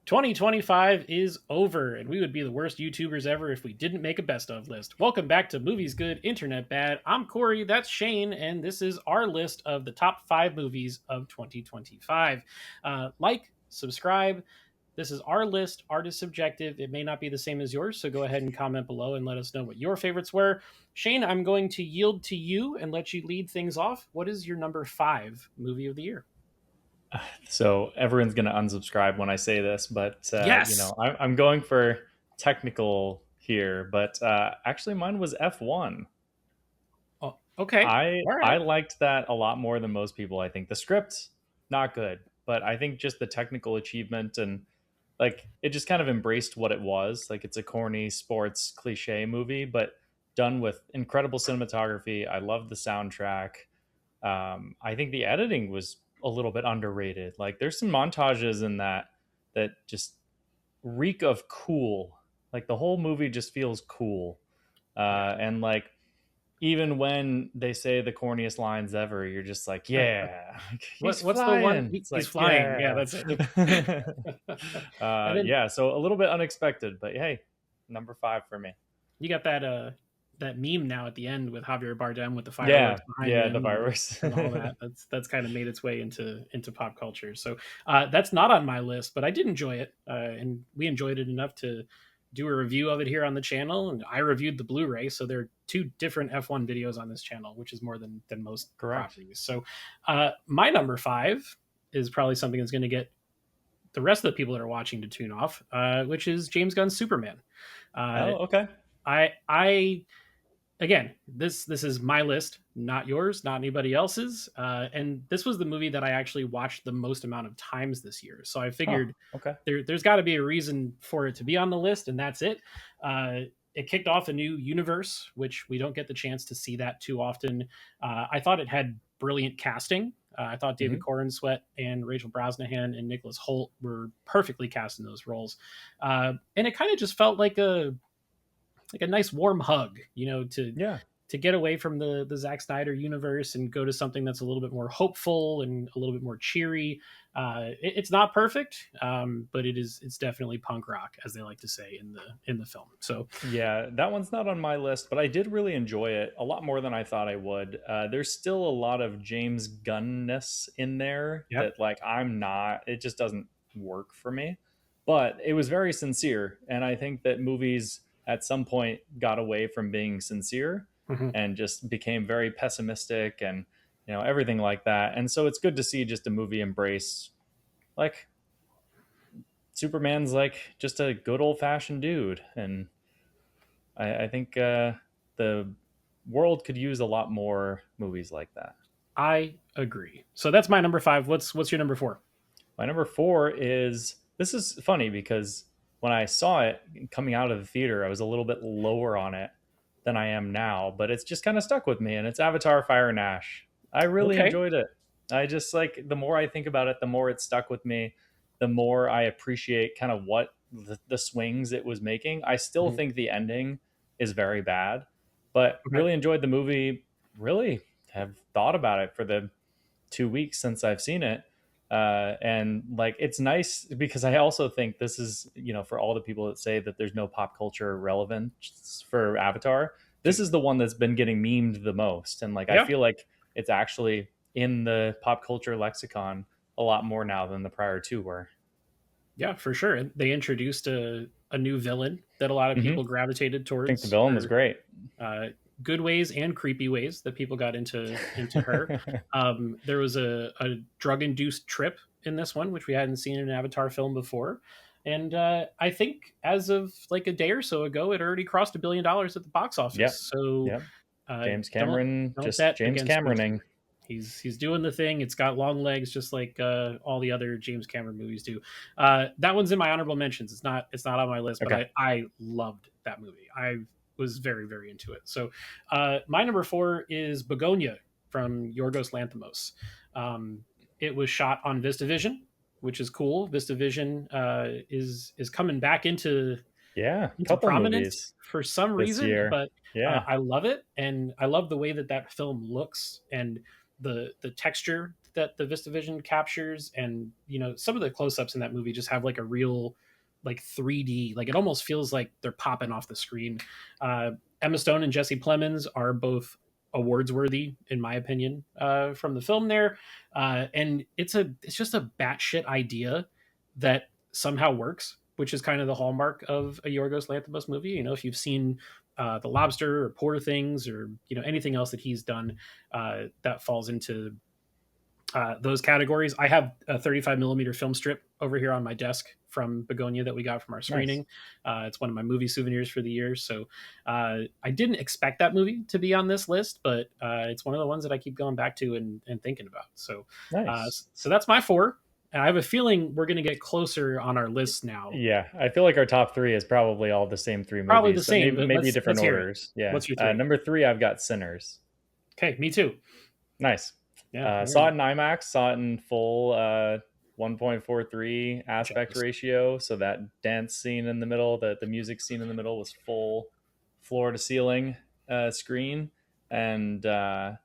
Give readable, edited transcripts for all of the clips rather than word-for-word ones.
2025 is over, and we would be the worst YouTubers ever if we didn't make a best of list. Welcome back to Movies Good, Internet Bad. I'm Corey, that's Shane, and this is our list of the top 5 movies of 2025. Subscribe. This is our list. Art is subjective. It may not be the same as yours, so go ahead and comment below and let us know what your favorites were. Shane, I'm going to yield to you and let you lead things off. What is your number 5 movie of the year? So everyone's going to unsubscribe when I say this, but Yes. I'm going for technical here. But actually, mine was F1. Oh, okay. I All I right. liked that a lot more than most people. I think the script not good, but I think just the technical achievement and like it just kind of embraced what it was. Like it's a corny sports cliche movie, but done with incredible cinematography. I love the soundtrack. I think the editing was a little bit underrated. Like there's some montages in that just reek of cool. Like the whole movie just feels cool. Yeah. And like even when they say the corniest lines ever, you're just like, yeah, he's What's the one? flying. It's He's like, flying. Yeah, yeah. that's it. And then Yeah, so a little bit unexpected, but hey, number 5 for me. you got that meme now at the end with Javier Bardem with the Yeah, fireworks behind yeah, the him fireworks. and all that. That's kind of made its way into pop culture. So that's not on my list, but I did enjoy it, and we enjoyed it enough to do a review of it here on the channel. And I reviewed the Blu-ray, so there are 2 different F1 videos on this channel, which is more than most Correct. properties. So my number 5 is probably something that's going to get the rest of the people that are watching to tune off, which is James Gunn's Superman. Uh, Oh, okay. I again, this is my list, not yours, not anybody else's. And this was the movie that I actually watched the most amount of times this year. So I Huh. figured Okay. there's got to be a reason for it to be on the list, and that's it. It kicked off a new universe, which we don't get the chance to see that too often. I thought it had brilliant casting. I thought David Hmm. Corenswet and Rachel Brosnahan and Nicholas Hoult were perfectly cast in those roles, and it kind of just felt like a nice warm hug, Yeah. to get away from the Zack Snyder universe and go to something that's a little bit more hopeful and a little bit more cheery. It's not perfect, but it's definitely punk rock, as they like to say in the film. So Yeah, that one's not on my list, but I did really enjoy it a lot more than I thought I would. There's still a lot of James Gunn-ness in there yep. that, like, I'm not, it just doesn't work for me. But it was very sincere. And I think that movies at some point got away from being sincere Mhm. and just became very pessimistic and, everything like that. And so it's good to see just a movie embrace, like, Superman's like just a good old fashioned dude. And I think the world could use a lot more movies like that. I agree. So that's my number 5. What's your number 4? My number 4 is this is funny because when I saw it coming out of the theater, I was a little bit lower on it than I am now, but it's just kind of stuck with me, and it's Avatar Fire and Ash. I really Okay. enjoyed it. I just like the more I think about it, the more it stuck with me, the more I appreciate kind of what the swings it was making. I still Mhm. think the ending is very bad, but Okay. really enjoyed the movie. Really have thought about it for the 2 weeks since I've seen it. And like it's nice because I also think this is, for all the people that say that there's no pop culture relevance for Avatar, this Dude. is the one that's been getting memed the most. And like I Yeah. feel like it's actually in the pop culture lexicon a lot more now than the prior two were. Yeah, for sure. And they introduced a new villain that a lot of I people gravitated think the towards villain was for great. uh, good ways and creepy ways that people got into her. There was a drug induced trip in this one, which we hadn't seen in an Avatar film before. And I think as of like a day or so ago, it already crossed $1 billion at the box office. Yep. So Yep. uh, James don't Cameron, don't just bet James against good Cameroning. fortune. He's doing the thing. It's got long legs, just like all the other James Cameron movies do. That one's in my honorable mentions. It's not on my list, but Okay. I loved that movie. I was very very into it. So my number 4 is Begonia from Yorgos Lanthimos. Um, it was shot on VistaVision, which is cool. VistaVision is coming back Yeah. into Couple prominence movies for some this reason, year. but Yeah. I love it, and I love the way that film looks and the texture that the VistaVision captures, and some of the close-ups in that movie just have like a real like 3D, like it almost feels like they're popping off the screen. uh, Emma Stone and Jesse Plemons are both awards worthy in my opinion from the film there. And it's just a batshit idea that somehow works, which is kind of the hallmark of a Yorgos Lanthimos movie. If you've seen The Lobster or Poor Things, or anything else that he's done that falls into those categories. I have a 35 millimeter film strip over here on my desk from Begonia that we got from our Nice. screening. It's one of my movie souvenirs for the year. So I didn't expect that movie to be on this list, but it's one of the ones that I keep going back to and thinking about. So Nice. so that's my four. And I have a feeling we're going to get closer on our list now. Yeah, I feel like our top three is probably all the same three Probably the movies, so same, but maybe let's different hear it. orders. Yeah. What's your three? Number three, I've got Sinners. Okay, me too. Nice. Yeah, Saw it in IMAX, saw it in full 1.43 aspect jealous. ratio. So that dance scene in the middle, the music scene in the middle was full floor to ceiling screen. And I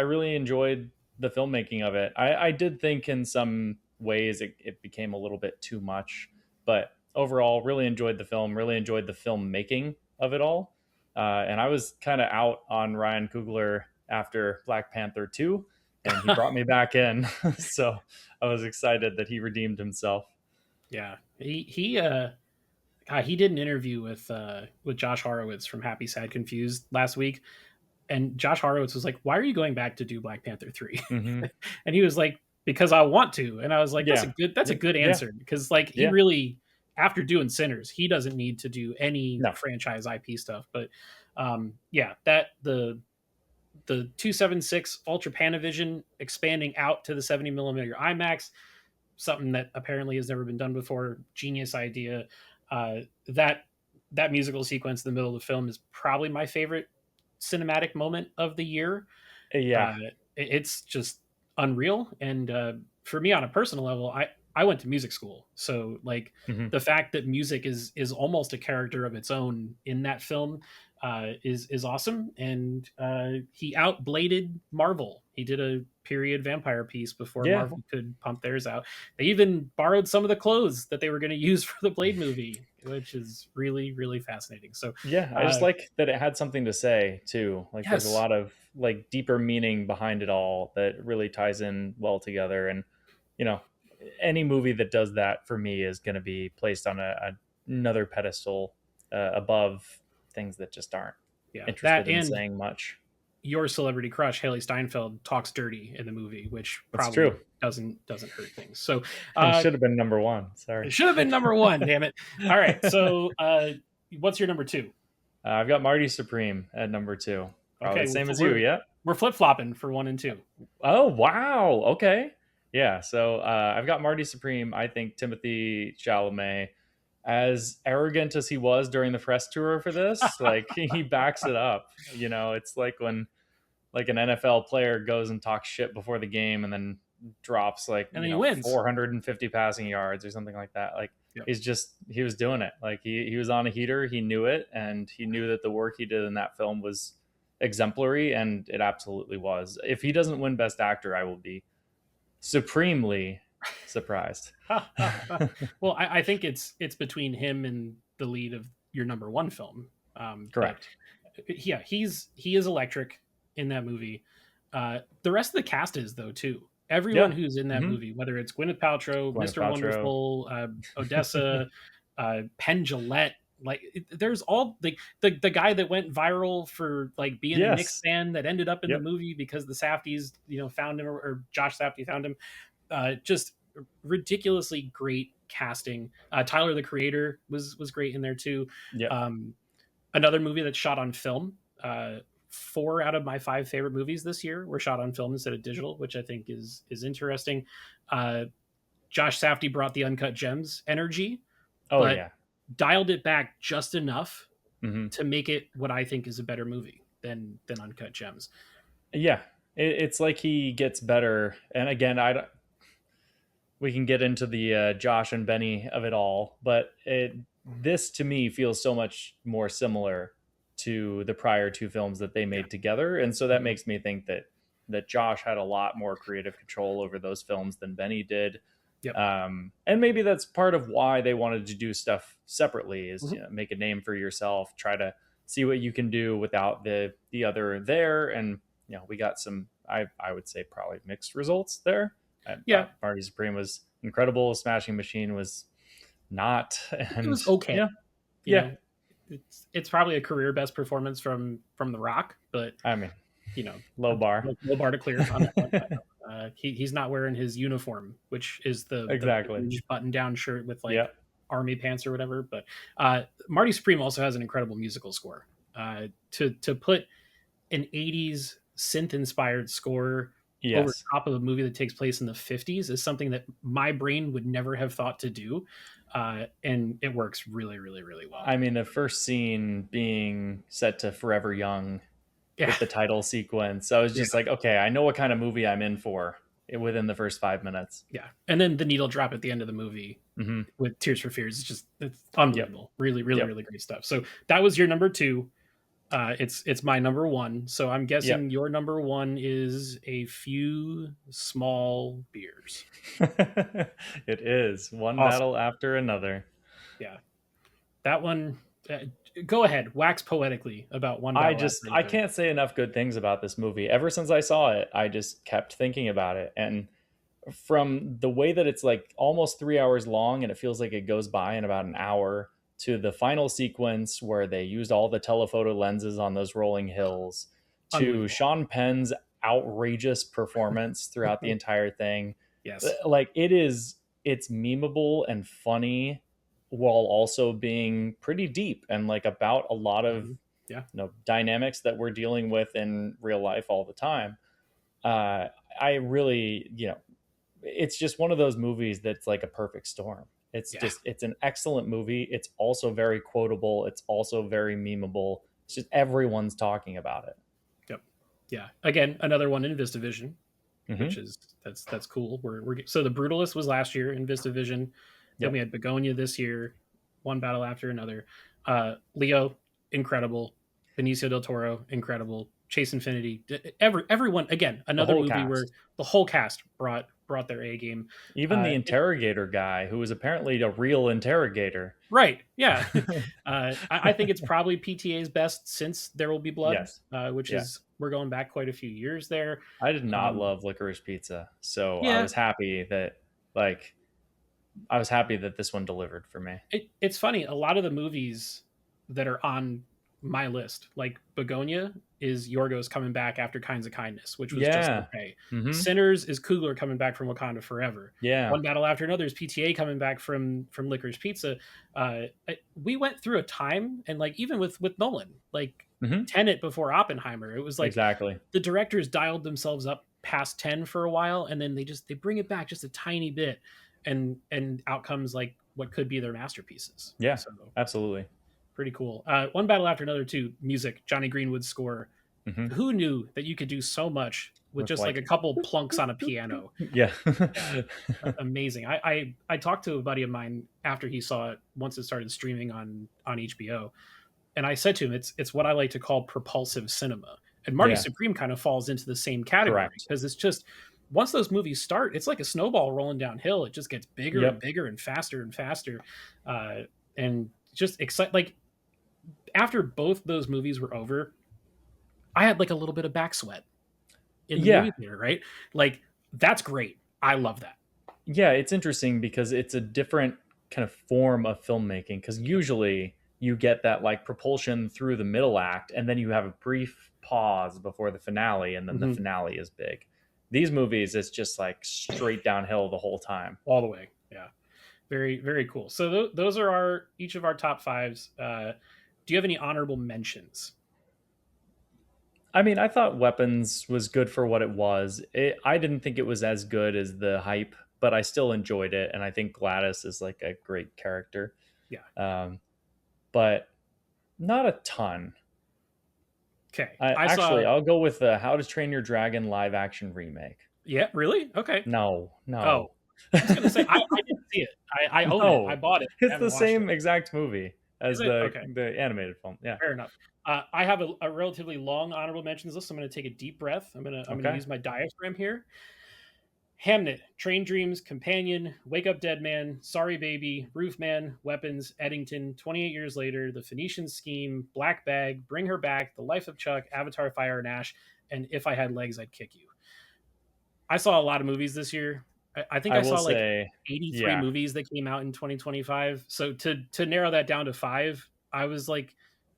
really enjoyed the filmmaking of it. I did think in some ways it became a little bit too much, but overall, really enjoyed the film, really enjoyed the filmmaking of it all. And I was kind of out on Ryan Coogler after Black Panther 2, and he brought me back in. So I was excited that he redeemed himself. Yeah, he did an interview with Josh Horowitz from Happy Sad Confused last week, and Josh Horowitz was like, "Why are you going back to do Black Panther 3?" Mm-hmm. And he was like, "Because I want to." And I was like, Yeah. that's a good Yeah. answer, because like he Yeah. really, after doing Sinners, he doesn't need to do any No. franchise IP stuff. But yeah, that the 276 Ultra Panavision expanding out to the 70 millimeter IMAX, something that apparently has never been done before. Genius idea. Uh, that that musical sequence in the middle of the film is probably my favorite cinematic moment of the year. Yeah. It's just unreal. And for me, on a personal level, I went to music school, so like Mm-hmm. the fact that music is almost a character of its own in that film is awesome. And he outbladed Marvel. He did a period vampire piece before Yeah. Marvel could pump theirs out. They even borrowed some of the clothes that they were going to use for the Blade movie, which is really really fascinating. So Yeah, I just like that it had something to say too. Like there's a yes, lot of like deeper meaning behind it all that really ties in well together. And you know, any movie that does that for me is going to be placed on another pedestal above things that just aren't yeah, that interested in and saying much. your celebrity crush Haley Steinfeld talks dirty in the movie, which That's probably true. doesn't hurt things. So It uh, should have been number one. Sorry. it should have been number one. Damn it! All right, so what's your number two? I've got Marty Supreme at number two. Probably Okay, the same as you. we're Yeah. we're flip flopping for one and two. Oh wow. Okay. Yeah. So I've got Marty Supreme. I think Timothy Chalamet, as arrogant as he was during the press tour for this, like he backs it up. It's like when like an NFL player goes and talks shit before the game and then drops like And then he wins. 450 passing yards or something like that. Like Yep. he was doing it. Like he was on a heater. He knew it, and he knew that the work he did in that film was exemplary, and it absolutely was. If he doesn't win Best Actor, I will be supremely surprised. Well, I think it's between him and the lead of your number one film. But Correct. yeah, he is electric in that movie. The rest of the cast is though too. Everyone Yeah. who's in that Hmm. movie, whether it's Gwyneth Paltrow, Gwyneth Mr. Paltrow. Wonderful, Odessa, Penn Jillette, like there's all the guy that went viral for like being a Knicks Yes. fan that ended up in the Yep. movie because the Safdies found him, or Josh Safdie found him. Just ridiculously great casting. Tyler the Creator was great in there too. Yep. Another movie that's shot on film. 4 out of my 5 favorite movies this year were shot on film instead of digital, which I think is interesting. Uh, Josh Safdie brought the uncut gems energy, Oh but yeah. dialed it back just enough Hmm. to make it what I think is a better movie than Uncut Gems. Yeah. It's like he gets better. And again, we can get into the Josh and Benny of it all, but this to me feels so much more similar to the prior two films that they Yeah. made together, and so that Mhm. makes me think that that Josh had a lot more creative control over those films than Benny did. Yep. And maybe that's part of why they wanted to do stuff separately, is, Mhm. make a name for yourself, try to see what you can do without the other there. And we got some, I would say, probably mixed results there. I Yeah, thought Marty Supreme was incredible. Smashing Machine was not. it And was okay. You yeah, know, it's probably a career best performance from The Rock, but I mean, you know, low bar. low bar to clear on that one. He's not wearing his uniform, which is the Exactly. beige button down shirt with like Yep. army pants or whatever. But Marty Supreme also has an incredible musical score. To put an '80s synth inspired score over Yes. top of a movie that takes place in the '50s is something that my brain would never have thought to do, and it works really, really, really well. I mean, the first scene being set to Forever Young Yeah, with the title sequence, I was yeah, just like, okay, I know what kind of movie I'm in for within the first 5 minutes. yeah. And then the needle drop at the end of the movie Mm-hmm. with Tears for Fears is just it's Yep. unbelievable. Really, really, Yep. really great stuff. So that was your number two. It's my number one. So I'm Yep. guessing your number one is A Few Small Beers. It is one Awesome. battle after another. Yeah, that one. Go ahead, wax poetically about one battle after I another. can't say enough good things about this movie. Ever since I saw it, I just kept thinking about it. And from the way that it's like almost 3 hours long and it feels like it goes by in about an hour, to the final sequence where they used all the telephoto lenses on those rolling hills, to Unbelievable. Sean Penn's outrageous performance throughout the entire thing. Yes. Like, it's memeable and funny while also being pretty deep and like about a lot of Mhm. Yeah. dynamics that we're dealing with in real life all the time. uh I really, it's just one of those movies that's like a perfect storm. Yeah. It's an excellent movie. It's also very quotable. It's also very memeable. It's just everyone's talking about it. Yep. Yeah. Again, another one in VistaVision, which Hmm. is that's cool. So the Brutalist was last year in VistaVision. Then we Yep. had Begonia this year, one battle after another. Leo, incredible. Benicio del Toro, incredible. Chase Infinity, everyone again. The Another whole movie where cast, the whole cast brought their A game. even the It, interrogator guy, who was apparently a real interrogator. right? Yeah. I think it's probably PTA's best since There Will Be Blood, Yes. which Yeah. is we're going back quite a few years there. I did not Um, love Licorice Pizza, so yeah, like I was happy that this one delivered for me. it's funny. A lot of the movies that are on my list, like Begonia, is Yorgos coming back after Kinds of Kindness, which was just Yeah. okay. Hmm. Sinners is Coogler coming back from Wakanda Forever. Yeah. One battle after another is PTA coming back from Licorice Pizza. We went through a time, and like even with Nolan, like Hmm. Tenet before Oppenheimer, it was like Exactly. the directors dialed themselves up past 10 for a while, and then they bring it back just a tiny bit, and out comes like what could be their masterpieces. Yeah. So Absolutely. pretty cool. One battle after another too. Music, Johnny Greenwood's score. Hmm. Who knew that you could do so much with With just like a like, couple plunks on a piano? yeah. Yeah, amazing. I talked to a buddy of mine after he saw it once it started streaming on HBO, and I said to him, it's what I like to call propulsive cinema. And Marty Yeah. Supreme kind of falls into the same category Correct. because it's just once those movies start, it's like a snowball rolling downhill. It just gets bigger and Yep. bigger and faster, uh, and just excite. Like after both those movies were over, I had like a little bit of back sweat in the Yeah. movie theater. Right, like that's great. I love that. Yeah. It's interesting because it's a different kind of form of filmmaking, because usually you get that like propulsion through the middle act and then you have a brief pause before the finale and then the Mhm. finale is big. These movies, it's just like straight downhill the whole time. All the way. Yeah, very very cool. So those are our each of our top fives. Do you have any honorable mentions? I mean, I thought Weapons was good for what it was. I didn't think it was as good as the hype, but I still enjoyed it, and I think Gladys is like a great character. Yeah. Um, but not a ton. Okay. I saw. I'll go with the How to Train Your Dragon live action remake. Yeah. Really? Okay. No, Oh, no, I was gonna say I didn't see it. I own it. I no. bought it. I It's haven't the watched it. same exact movie. Is as it okay? the animated film. Yeah. Fair enough. I have a relatively long honorable mentions list. So I'm going to take a deep breath. I'm going to Okay. use my diaphragm here. Hamnet, Train Dreams, Companion, Wake Up Dead Man, Sorry Baby, Roofman, Weapons, Eddington, 28 Years Later, The Phoenician Scheme, Black Bag, Bring Her Back, The Life of Chuck, Avatar Fire and Ash, and If I Had Legs, I'd Kick You. I saw a lot of movies this year. I think I I will saw like say, 83 yeah, movies that came out in 2025. So to narrow that down to five, I was like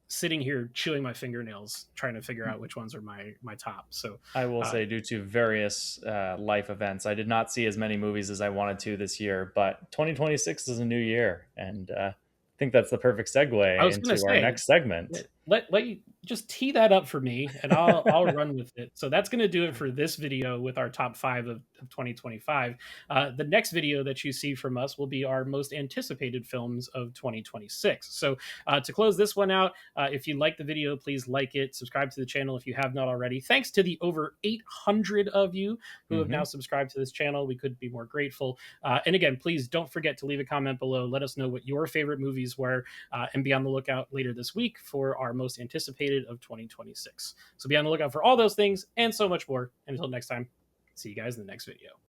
sitting here chewing my fingernails trying to figure out which ones are my top. So I will uh, say, due to various life events, I did not see as many movies as I wanted to this year. But 2026 is a new year, and I think that's the perfect I segue was gonna into our say, next segment. let you just tee that up for me, and I'll run with it. So that's gonna do it for this video with our top five of 2025. The next video that you see from us will be our most anticipated films of 2026. So to close this one out, if you like the video, please like it, subscribe to the channel if you have not already. Thanks to the over 800 of you who have now Hmm. subscribed to this channel. We couldn't be more grateful. And again, please don't forget to leave a comment below. Let us know what your favorite movies were, and be on the lookout later this week for our most anticipated of 2026. So be on the lookout for all those things and so much more. And until next time, see you guys in the next video.